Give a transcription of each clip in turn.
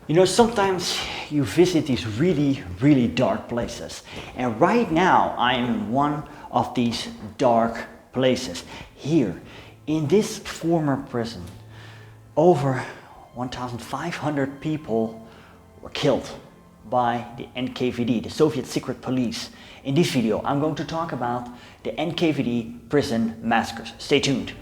You know, sometimes you visit these really dark places. And right now I'm in one of these dark places. Here, in this former prison, over 1,500 people were killed by the NKVD, the Soviet secret police. In this video, I'm going to talk about the NKVD prison massacres. Stay tuned.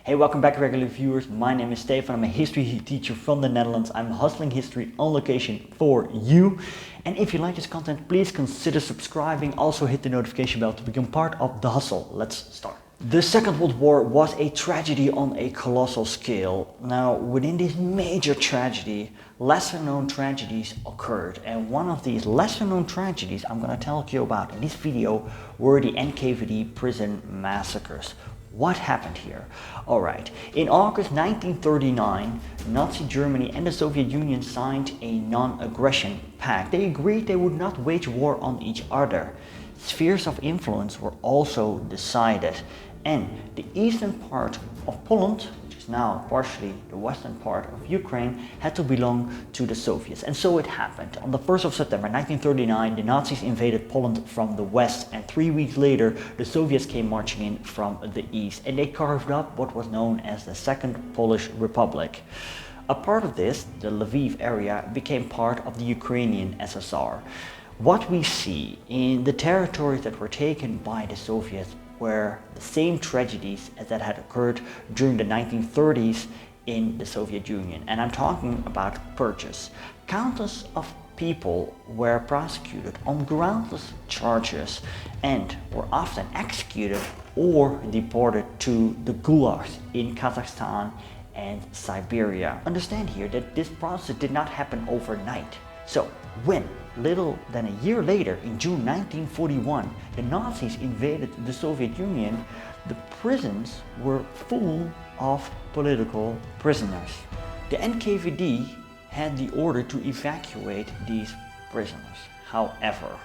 Hey, welcome back regular viewers. My name is Stefan. I'm a history teacher from the Netherlands. I'm hustling history on location for you. And if you like this content, please consider subscribing. Also hit the notification bell to become part of the hustle. Let's start. The Second World War was a tragedy on a colossal scale. Now, within this major tragedy, lesser known tragedies occurred. And one of these lesser known tragedies I'm going to tell you about in this video were the NKVD prison massacres. What happened here? Alright, in August 1939, Nazi Germany and the Soviet Union signed a non-aggression pact. They agreed they would not wage war on each other. Spheres of influence were also decided, and the eastern part of Poland, which is now partially the western part of Ukraine, had to belong to the Soviets. And so it happened. On the 1st of September 1939, the Nazis invaded Poland from the west, and 3 weeks later the Soviets came marching in from the east, and they carved up what was known as the Second Polish Republic. A part of this, the Lviv area, became part of the Ukrainian SSR. What we see in the territories that were taken by the Soviets were the same tragedies as that had occurred during the 1930s in the Soviet Union. And I'm talking about purges. Countless of people were prosecuted on groundless charges and were often executed or deported to the gulags in Kazakhstan and Siberia. Understand here that this process did not happen overnight. So when, little than a year later, in June 1941, the Nazis invaded the Soviet Union, the prisons were full of political prisoners. The NKVD had the order to evacuate these prisoners. However,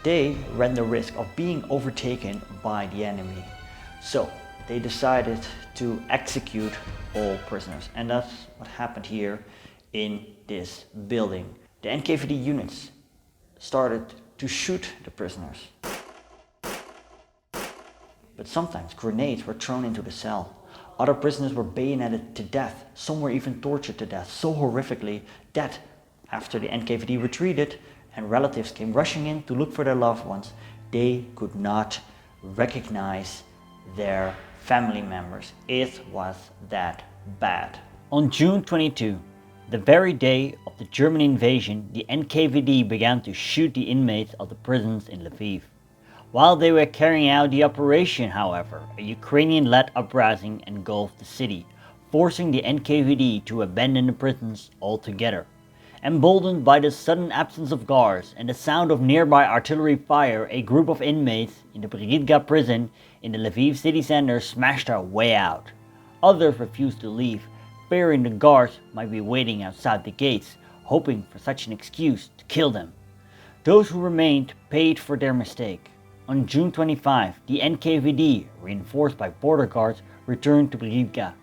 they ran the risk of being overtaken by the enemy. So they decided to execute all prisoners. And that's what happened here in this building. The NKVD units started to shoot the prisoners. But sometimes grenades were thrown into the cell. Other prisoners were bayoneted to death. Some were even tortured to death so horrifically that after the NKVD retreated and relatives came rushing in to look for their loved ones, they could not recognize their family members. It was that bad. On June 22, the very day of the German invasion, the NKVD began to shoot the inmates of the prisons in Lviv. While they were carrying out the operation, however, a Ukrainian-led uprising engulfed the city, forcing the NKVD to abandon the prisons altogether. Emboldened by the sudden absence of guards and the sound of nearby artillery fire, a group of inmates in the Brigidka prison in the Lviv city center smashed their way out. Others refused to leave, fearing the guards might be waiting outside the gates, hoping for such an excuse to kill them. Those who remained paid for their mistake. On June 25, the NKVD, reinforced by border guards, returned to Brigidka,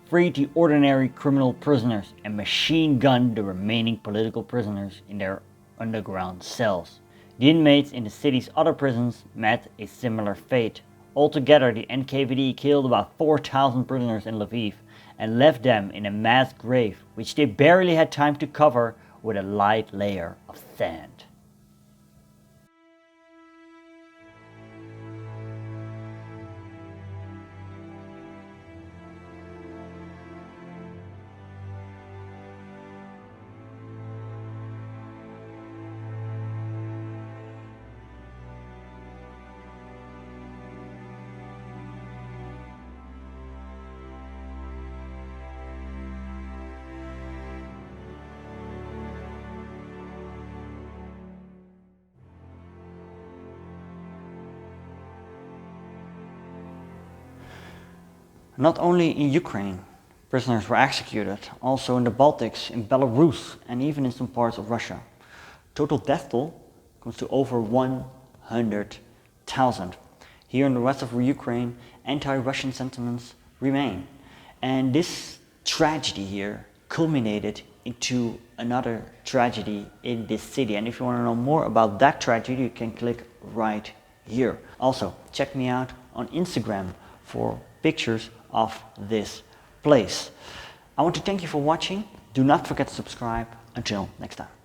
freed the ordinary criminal prisoners, and machine-gunned the remaining political prisoners in their underground cells. The inmates in the city's other prisons met a similar fate. Altogether, the NKVD killed about 4,000 prisoners in Lviv, and left them in a mass grave which they barely had time to cover with a light layer of sand. Not only in Ukraine, prisoners were executed, also in the Baltics, in Belarus, and even in some parts of Russia. Total death toll comes to over 100,000. Here in the west of Ukraine, anti-Russian sentiments remain. And this tragedy here culminated into another tragedy in this city. And if you want to know more about that tragedy, you can click right here. Also, check me out on Instagram for pictures of this place. I want to thank you for watching. Do not forget to subscribe. Until next time.